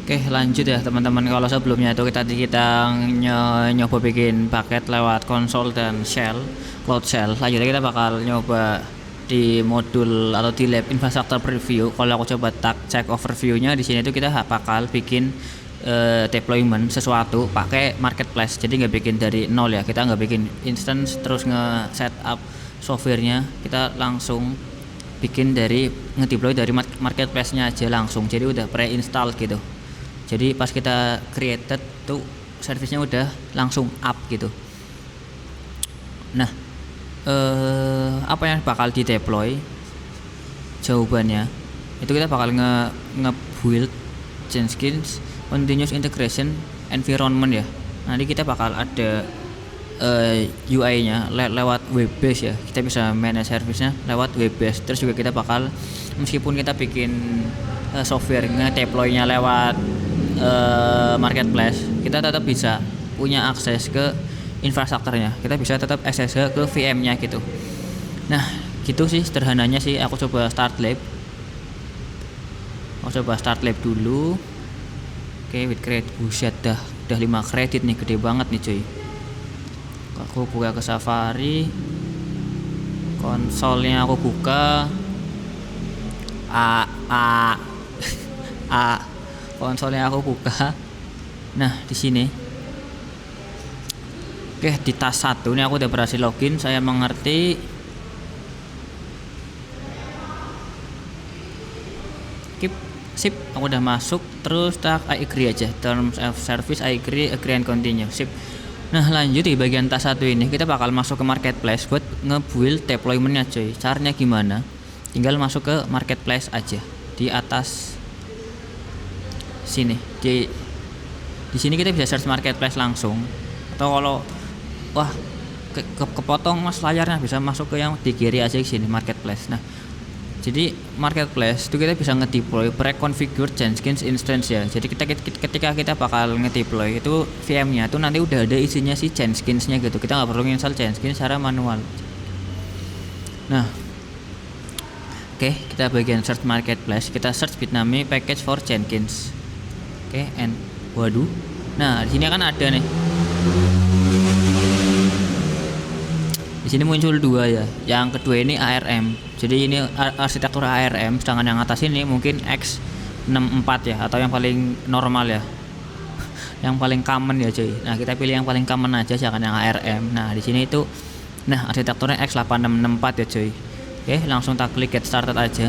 Oke, lanjut ya teman-teman. Kalau sebelumnya itu kita nyoba bikin paket lewat konsol dan shell, cloud shell. Lanjutnya kita bakal nyoba di modul atau di lab infrastructure preview. Kalau aku coba cek overviewnya di sini itu kita bakal bikin deployment sesuatu pakai marketplace. Jadi nggak bikin dari nol ya. Kita nggak bikin instance terus nge-setup softwarenya. Kita langsung bikin dari ngedeploy dari marketplace-nya aja langsung. Jadi udah pre-install gitu. Jadi pas kita created tuh servisnya udah langsung up gitu. Nah, apa yang bakal di deploy? Jawabannya itu kita bakal nge-build Jenkins continuous integration environment ya. Nanti kita bakal ada UI-nya lewat web base ya. Kita bisa manage service-nya lewat web base. Terus juga kita bakal meskipun kita bikin software nge-deploy-nya lewat marketplace, kita tetap bisa punya akses ke infrastrukturnya. Kita bisa tetap akses ke VM-nya gitu. Nah, gitu sih sederhananya sih. Aku coba start lab dulu. Oke, with credit. Buset dah 5 kredit nih, gede banget nih cuy. Aku buka ke Safari, konsolnya aku buka konsolnya aku buka. Nah, di sini. Oke, di tas 1 ini aku udah berhasil login, saya mengerti. Sip, aku udah masuk. Terus I agree aja. Terms of service I agree and continue. Sip. Nah, lanjut di bagian tas 1 ini kita bakal masuk ke marketplace buat nge-build deployment-nya coy. Caranya gimana? Tinggal masuk ke marketplace aja. Di atas sini. Di sini kita bisa search marketplace langsung. Atau kalau wah kepotong mas layarnya, bisa masuk ke yang di kiri aja di sini marketplace. Nah, jadi marketplace itu kita bisa ngedeploy pre-configured Jenkins instance ya. Jadi ketika kita bakal ngedeploy itu VM-nya tuh nanti udah ada isinya si Jenkins-nya gitu. Kita nggak perlu install Jenkins secara manual. Nah, oke, kita bagian search marketplace, kita search Bitnami package for Jenkins. Oke, waduh. Nah, di sini kan ada nih. Di sini muncul 2 ya. Yang kedua ini ARM. Jadi ini arsitektur ARM, sedangkan yang atas ini mungkin X64 ya, atau yang paling normal ya. Yang paling common ya, cuy. Nah, kita pilih yang paling common aja, jangan yang ARM. Nah, di sini itu arsitekturnya X8664 ya, cuy. Oke, langsung tak klik get started aja.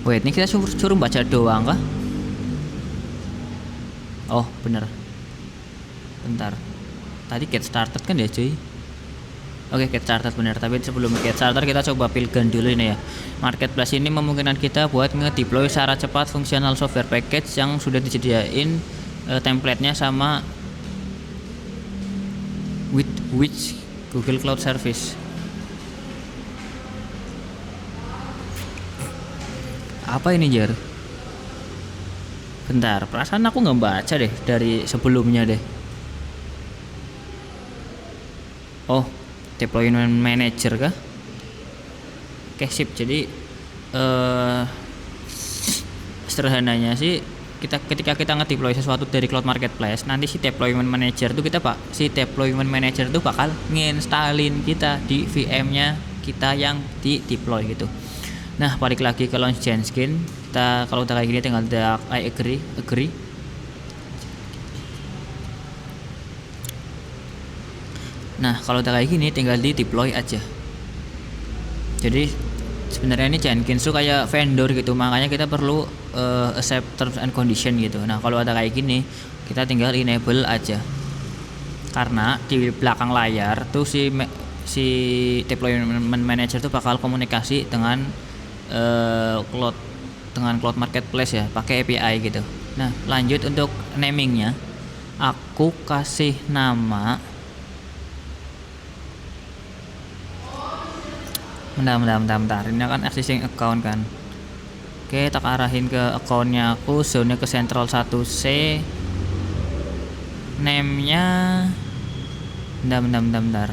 Wait, ini kita suruh baca doang kah? Oh, bener. Bentar. Tadi get started kan ya, cuy? Oke, get started bener. Tapi sebelum get started kita coba pilihkan dulu ini ya. Marketplace ini memungkinkan kita buat nge-deploy secara cepat fungsional software package yang sudah disediain template-nya sama which Google Cloud Service. Apa ini, Jar? Bentar, perasaan aku nggak baca deh dari sebelumnya deh. Oh, deployment manager kah? Oke, sip. Jadi sederhananya sih ketika kita nge-deploy sesuatu dari cloud marketplace, nanti si deployment manager tuh bakal nginstalin kita di VM-nya kita yang di deploy gitu. Nah, balik lagi ke launch Jenkins. Kita kalau udah kayak gini tinggal I agree. Nah, kalau udah kayak gini tinggal di deploy aja. Jadi sebenarnya ini Jenkins tuh kayak vendor gitu, makanya kita perlu accept terms and condition gitu. Nah, kalau ada kayak gini kita tinggal enable aja. Karena di belakang layar tuh si deployment manager tuh bakal komunikasi dengan cloud marketplace ya, pakai API gitu. Nah, lanjut untuk namingnya, aku kasih nama bentar. Ini kan existing account kan. Oke, tak arahin ke accountnya aku, zone ke Central 1C. Name-nya bentar.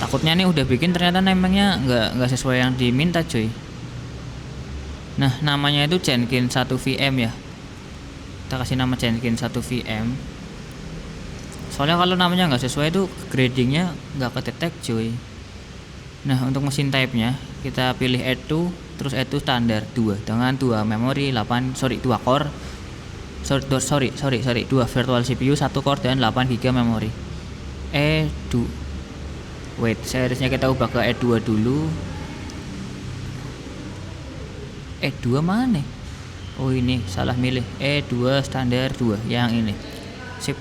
Tak takutnya nih udah bikin ternyata namanya nggak sesuai yang diminta cuy. Nah namanya itu Jenkins 1 VM ya, kita kasih nama Jenkins 1 VM. Soalnya kalau namanya nggak sesuai itu gradingnya nggak kedetek cuy. Nah untuk mesin type nya kita pilih E2, terus E2 standar 2 dengan 2 memori 2 core, 2 virtual CPU 1 core dan 8 GB memori. E2 wait, seriesnya kita ubah ke E2 dulu. E2 mana? Oh ini salah milih, E2 standar 2 yang ini. Sip.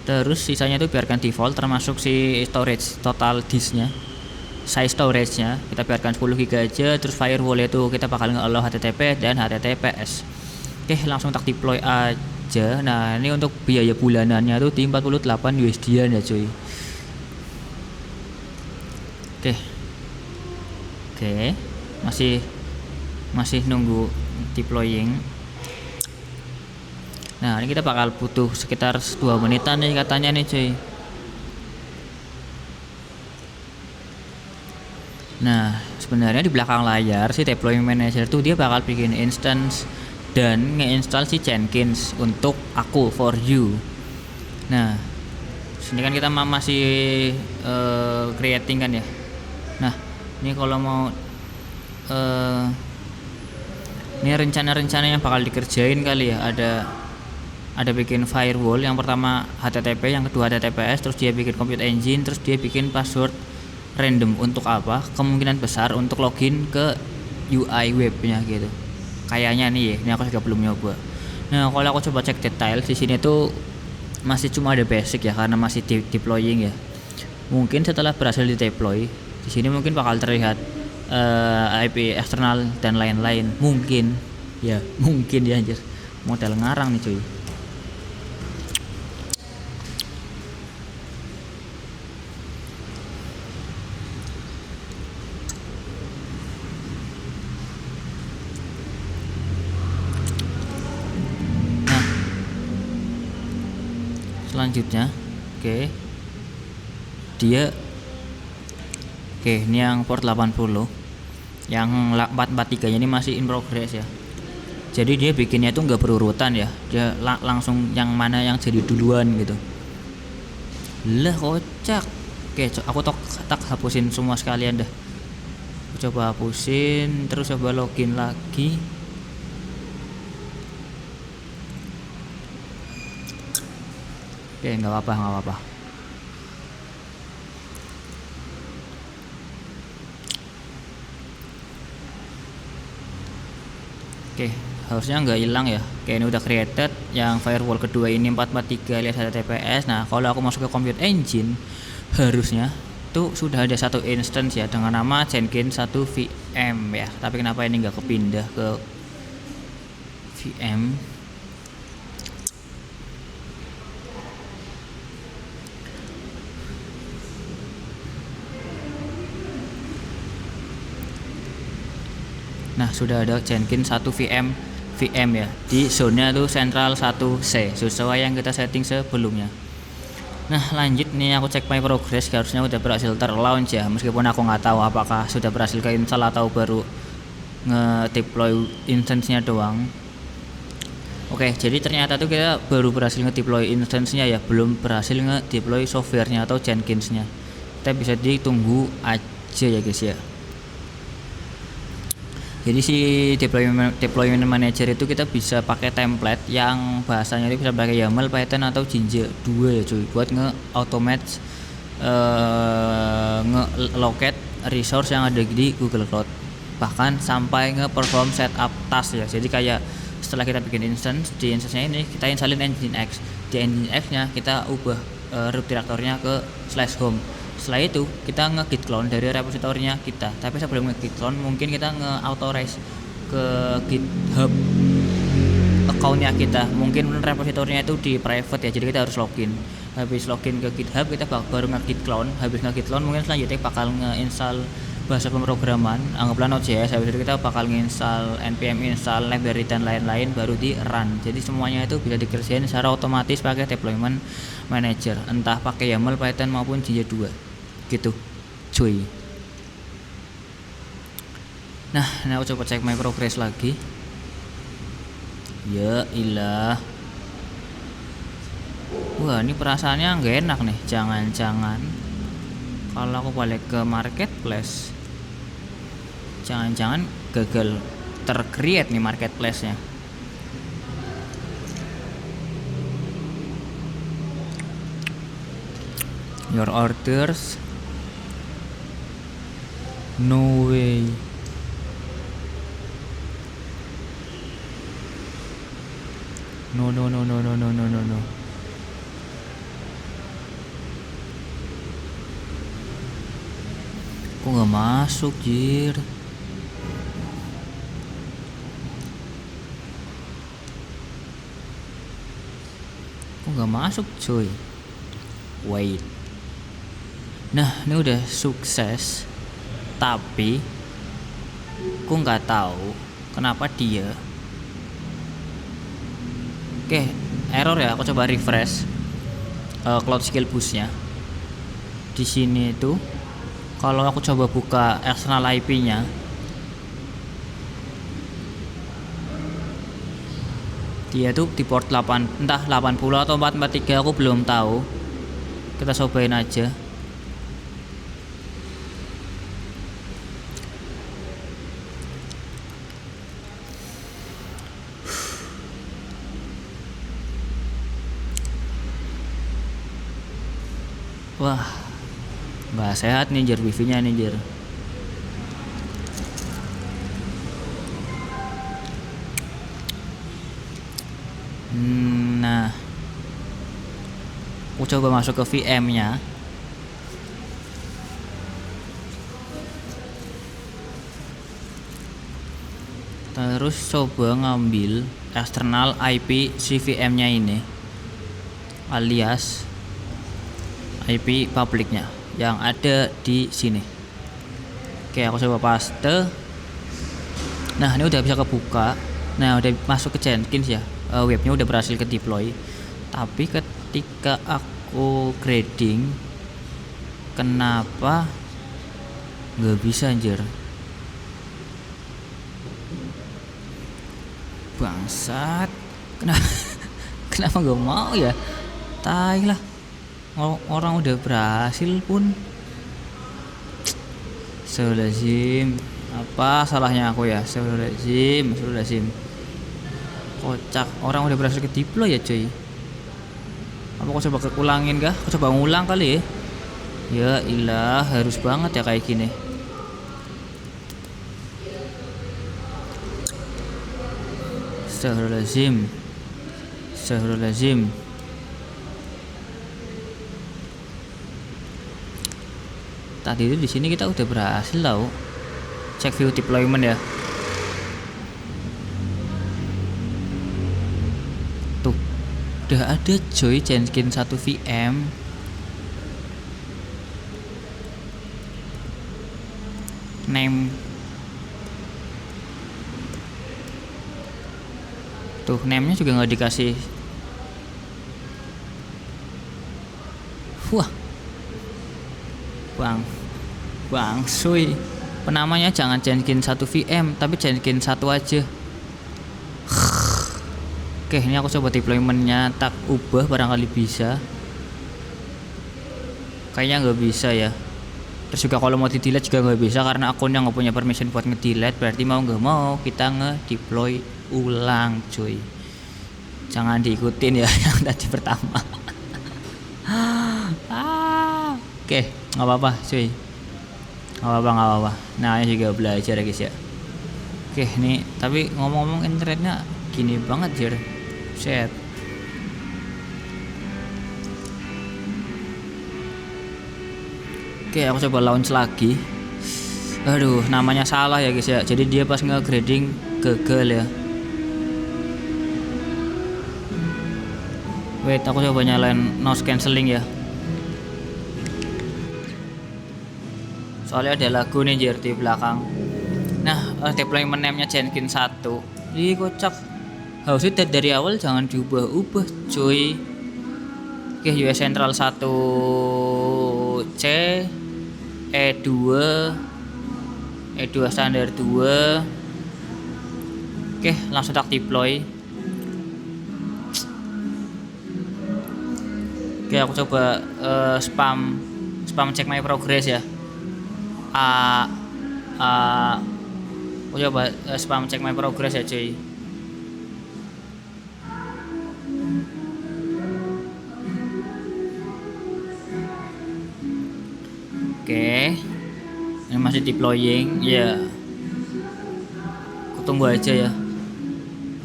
Terus sisanya itu biarkan default, termasuk si storage total disknya, size storage-nya kita biarkan 10 GB aja. Terus firewall itu kita bakal nge-allow HTTP dan HTTPS. Oke, langsung tak deploy aja. Nah ini untuk biaya bulanannya tuh di 48 USD ya cuy. Oke, masih nunggu deploying. Nah ini kita bakal butuh sekitar 2 menitan nih katanya nih cuy. Nah sebenarnya di belakang layar si deployment manager tuh dia bakal bikin instance dan nge-install si Jenkins untuk aku, for you. Nah sini kan kita masih creating kan ya. Nah ini kalau mau ini rencana-rencana yang bakal dikerjain kali ya, ada bikin firewall, yang pertama HTTP, yang kedua HTTPS, terus dia bikin compute engine, terus dia bikin password random. Untuk apa? Kemungkinan besar untuk login ke UI webnya gitu. Kayaknya nih ya, ini aku juga belum nyoba. Nah kalau aku coba cek detail di sini tuh masih cuma ada basic ya, karena masih deploying ya. Mungkin setelah berhasil di deploy, di sini mungkin bakal terlihat IP eksternal dan lain-lain. Mungkin ya anjir, model ngarang nih cuy. Selanjutnya ini yang port 80, yang 443 nya ini masih in progress ya. Jadi dia bikinnya itu nggak berurutan ya, dia langsung yang mana yang jadi duluan gitu. Lah kocak. Aku tak hapusin semua sekalian dah. Aku coba hapusin, terus coba login lagi. Nggak apa-apa. Harusnya nggak hilang ya. Ini udah created. Yang firewall kedua ini 443 lihat HTTPS. Nah kalau aku masuk ke compute engine, harusnya tuh sudah ada satu instance ya dengan nama Jenkins 1 VM ya. Tapi kenapa ini nggak kepindah ke VM? Nah sudah ada Jenkins 1 VM ya, di zona tuh Central 1C sesuai yang kita setting sebelumnya. Nah lanjut nih, aku cek my progress, harusnya udah berhasil terlaunch ya, meskipun aku nggak tahu apakah sudah berhasil keinstall atau baru nge-deploy instance-nya doang. Jadi ternyata tuh kita baru berhasil nge-deploy instance-nya ya, belum berhasil nge-deploy software-nya atau Jenkins-nya. Kita bisa ditunggu aja ya guys ya. Jadi si deployment manager itu kita bisa pakai template yang bahasanya itu bisa pakai YAML, Python atau Jinja 2 ya cuy, buat nge-automate nge-locate resource yang ada di Google Cloud, bahkan sampai nge-perform setup task ya. Jadi kayak setelah kita bikin instance, di instance-nya ini kita installin Nginx, di Nginx nya kita ubah root directornya ke /home. Setelah itu kita nge-git clone dari repositorinya kita. Tapi sebelum nge-git clone mungkin kita nge-authorize ke GitHub account-nya kita. Mungkin repositorinya itu di private ya, jadi kita harus login. Habis login ke GitHub kita baru nge-git clone. Habis nge-git clone mungkin selanjutnya bakal nge-install bahasa pemrograman, anggaplah Node.js. Habis itu kita bakal nge-install npm install library dan lain-lain, baru di run. Jadi semuanya itu bisa dikerjain secara otomatis pakai deployment manager, entah pakai YAML, Python maupun Jinja 2. gitu cuy. Nah ini aku coba cek my progress lagi. Ya ilah, wah ini perasaannya nggak enak nih. Jangan-jangan kalau aku balik ke marketplace, jangan-jangan gagal tercreate nih marketplace-nya. Your orders, no way. No no no no no no no no no. Kok nggak masuk jir? Kok nggak masuk cuy? Wait. Nah ini udah sukses, tapi aku nggak tahu kenapa dia. Oke, error ya. Aku coba refresh cloud skill boostnya. Di sini itu kalau aku coba buka external IP-nya, dia tuh di port 8, entah 80 atau 443, aku belum tahu. Kita cobain aja. Wah, nggak sehat nih jir, wifi-nya nih jir. Nah, aku coba masuk ke VM-nya. Terus coba ngambil external IP CVM-nya ini, alias IP publiknya yang ada di sini. Oke, aku coba paste. Nah, ini udah bisa kebuka. Nah, udah masuk ke Jenkins ya. Webnya udah berhasil ke deploy. Tapi ketika aku grading, kenapa nggak bisa anjir? Bangsat. Kenapa nggak mau ya? Tai lah. Orang udah berhasil pun. Astagfirullahaladzim. Apa salahnya aku ya? Astagfirullahaladzim. Kocak, orang udah berhasil ke deploy ya cuy. Apa aku coba ulangin kah? Aku coba ngulang kali ya. Ya ilah, harus banget ya kayak gini. Astagfirullahaladzim. Tadi itu di sini kita udah berhasil tau. Cek view deployment ya. Tuh, udah ada coy Jenkins 1 VM. Name. Tuh, name-nya juga nggak dikasih. Wah. Bang, suy. Penamanya jangan Jenkins 1 VM, tapi Jenkins 1 aja. Oke, ini aku coba deploymentnya tak ubah, barangkali bisa. Kayaknya nggak bisa ya. Terus juga kalau mau di delete juga nggak bisa karena akunnya nggak punya permission buat nge-delete. Berarti mau nggak mau kita nge-deploy ulang, cuy. Jangan diikutin ya yang tadi pertama. Oke, nggak apa-apa, cuy. Nggak apa-apa. Nah, ini juga belajar ya guys ya. Oke, nih tapi ngomong-ngomong internetnya gini banget jir. Set. Oke, aku coba launch lagi. Aduh, namanya salah ya guys ya. Jadi dia pas nge-grading gagal ya. Wait, aku coba nyalain noise cancelling ya. Soalnya ada lagu nih jir di belakang. Nah, deployment name-nya Jenkins 1. Ih, kocak. Harusnya dari awal jangan diubah-ubah, cuy. Oke, US Central 1C E2 E2 standar 2. Oke, langsung tak deploy. Oke, aku coba spam check my progress ya. A a aku coba spam check my progress ya cuy. Oke, ini masih deploying ya. Aku tunggu aja ya.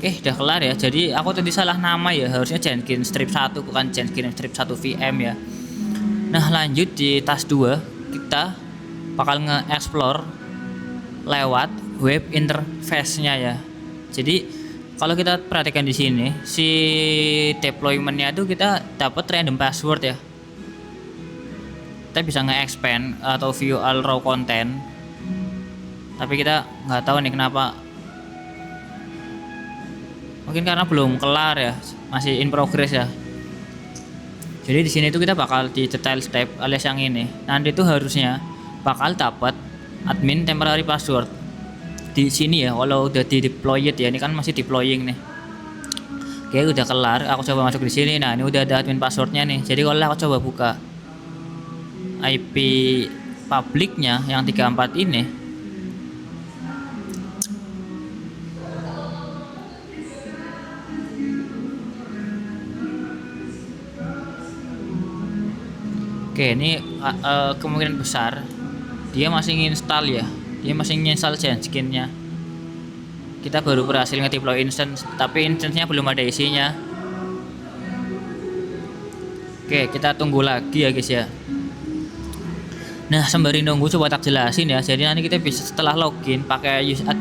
Oke, udah kelar ya. Jadi aku tadi salah nama ya, harusnya Jenkins strip 1 bukan Jenkins strip 1 VM ya. Nah, lanjut di task 2 kita bakal nge-explore lewat web interface-nya ya. Jadi kalau kita perhatikan di sini si deployment-nya itu kita dapat random password ya. Kita bisa nge-expand atau view all raw content. Tapi kita nggak tahu nih kenapa. Mungkin karena belum kelar ya, masih in progress ya. Jadi di sini tuh kita bakal di detail step alias yang ini. Nanti tuh harusnya bakal dapat admin temporary password di sini ya. Kalau udah di deployed ya, ini kan masih deploying nih. Oke, udah kelar. Aku coba masuk di sini. Nah, ini udah ada admin passwordnya nih. Jadi kalau aku coba buka IP publiknya yang 34 ini, oke, ini kemungkinan besar dia masih install ya. Dia masih install Jenkins-nya. Kita baru berhasil nge-deploy instance, tapi instance-nya belum ada isinya. Oke, kita tunggu lagi ya guys ya. Nah, sembari nunggu coba tak jelasin ya. Jadi nanti kita bisa setelah login pakai user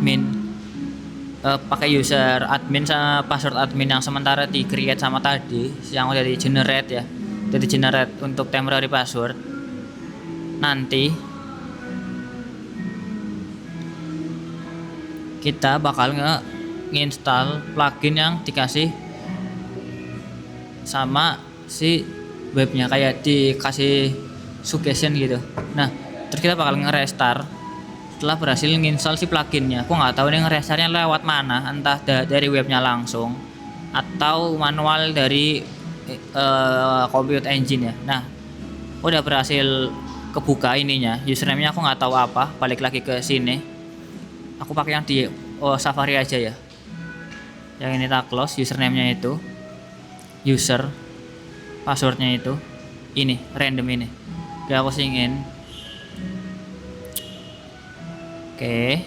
admin sama password admin yang sementara di create sama tadi yang udah di generate ya. Udah di generate untuk temporary password. Nanti kita bakal nge-install plugin yang dikasih sama si webnya, kayak dikasih suggestion gitu. Nah, terus kita bakal nge-restart setelah berhasil nginstall si pluginnya. Aku nggak tahu nih nge-restartnya lewat mana, entah dari webnya langsung atau manual dari Compute Engine ya. Nah, udah berhasil kebuka ininya, username-nya aku nggak tahu apa. Balik lagi ke sini. Aku pakai yang di Safari aja ya. Yang ini tak close, username-nya itu, user, passwordnya itu, ini random ini. Oke, aku singin. Oke.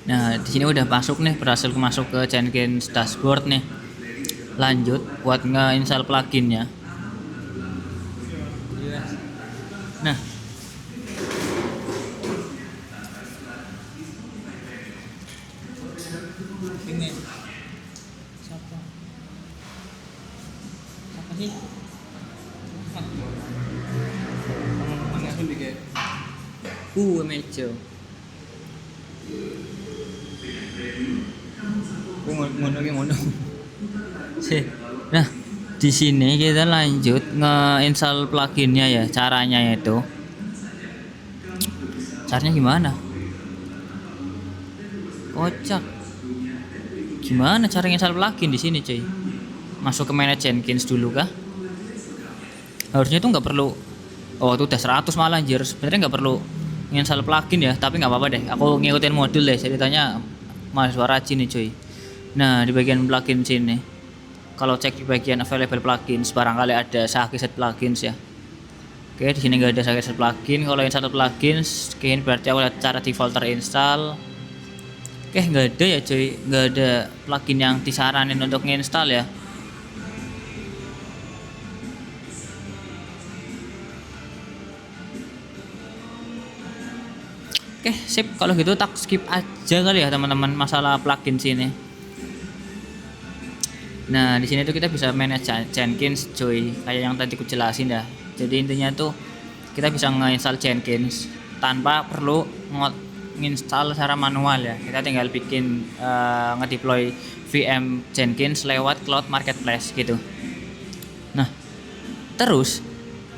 Nah, di sini udah masuk nih, berhasil masuk ke Jenkins dashboard nih. Lanjut buat nge-install pluginnya. Nah, ini siapa? Siapa sih? Meja. Ngono. Nah, di sini kita lanjut nge-install pluginnya ya. Caranya itu. Caranya gimana? Kocak. Gimana cara install plugin di sini, cuy? Masuk ke manage Jenkins dulu kah? Harusnya itu nggak perlu. Oh, itu udah 100 malah anjir. Sebenarnya nggak perlu install plugin ya, tapi nggak apa-apa deh. Aku ngikutin modul deh. Ceritanya mahasiswa rajin nih, cuy. Nah, di bagian plugin sini, kalau cek di bagian available plugins, barangkali ada Saki set plugins ya. Oke, di sini nggak ada Saki set plugin. Kalau install plugins, kayaknya berarti aku lihat cara default terinstall. Oke, nggak ada ya cuy, nggak ada plugin yang disaranin untuk nginstall ya. Oke, sip. Kalau gitu tak skip aja kali ya teman-teman masalah plugin sini. Nah, di sini tuh kita bisa manage Jenkins, cuy. Kayak yang tadi aku jelasin dah. Jadi intinya tuh kita bisa nge-install Jenkins tanpa perlu nginstal secara manual ya. Kita tinggal bikin ngedeploy VM Jenkins lewat Cloud Marketplace gitu. Nah, terus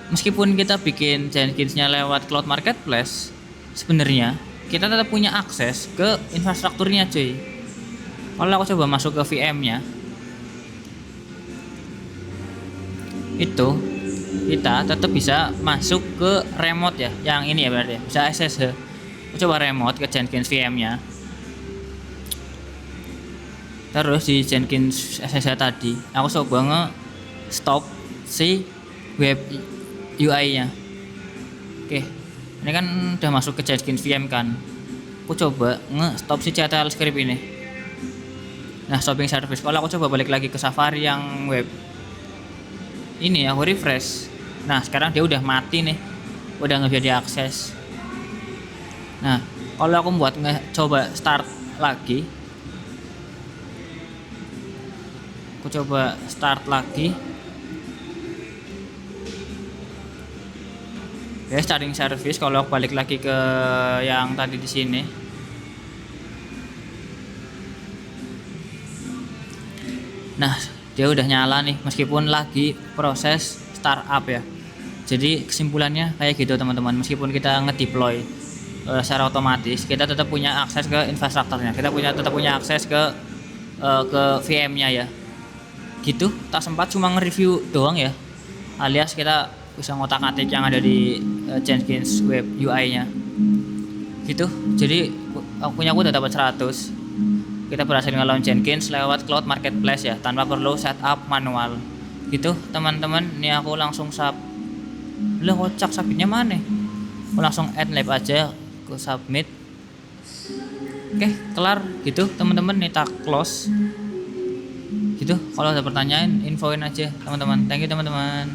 meskipun kita bikin Jenkins-nya lewat Cloud Marketplace, sebenarnya kita tetap punya akses ke infrastrukturnya cuy. Kalau aku coba masuk ke VM-nya, itu kita tetap bisa masuk ke remote ya, yang ini ya berarti ya, bisa SSH. Aku coba remote ke Jenkins VM-nya. Terus di Jenkins SSH tadi, aku coba nge-stop si web UI-nya. Oke, ini kan udah masuk ke Jenkins VM kan. Aku coba nge-stop si CTL script ini. Nah, stopping service. Kalau aku coba balik lagi ke Safari yang web, ini aku refresh. Nah, sekarang dia udah mati nih, udah nggak bisa diakses. Nah, kalau aku coba start lagi, aku coba start lagi. Ya, starting service. Kalau aku balik lagi ke yang tadi di sini, nah dia udah nyala nih meskipun lagi proses startup ya. Jadi kesimpulannya kayak gitu teman-teman, meskipun kita ngedeploy secara otomatis, kita tetap punya akses ke infrastrukturnya, kita tetap punya akses ke VM-nya ya. Gitu, tak sempat cuma nge-review doang ya, alias kita bisa ngotak-ngatik yang ada di Jenkins web UI-nya. Gitu. Jadi aku udah dapat 100. Kita berhasil nge-launch Jenkins lewat Cloud Marketplace ya, tanpa perlu setup manual. Gitu teman-teman, ini aku langsung lah kocak submitnya mana? Aku langsung add lab aja ke submit. Oke, kelar gitu teman-teman, nih tak close. Gitu, kalau ada pertanyaan infoin aja teman-teman. Thank you teman-teman.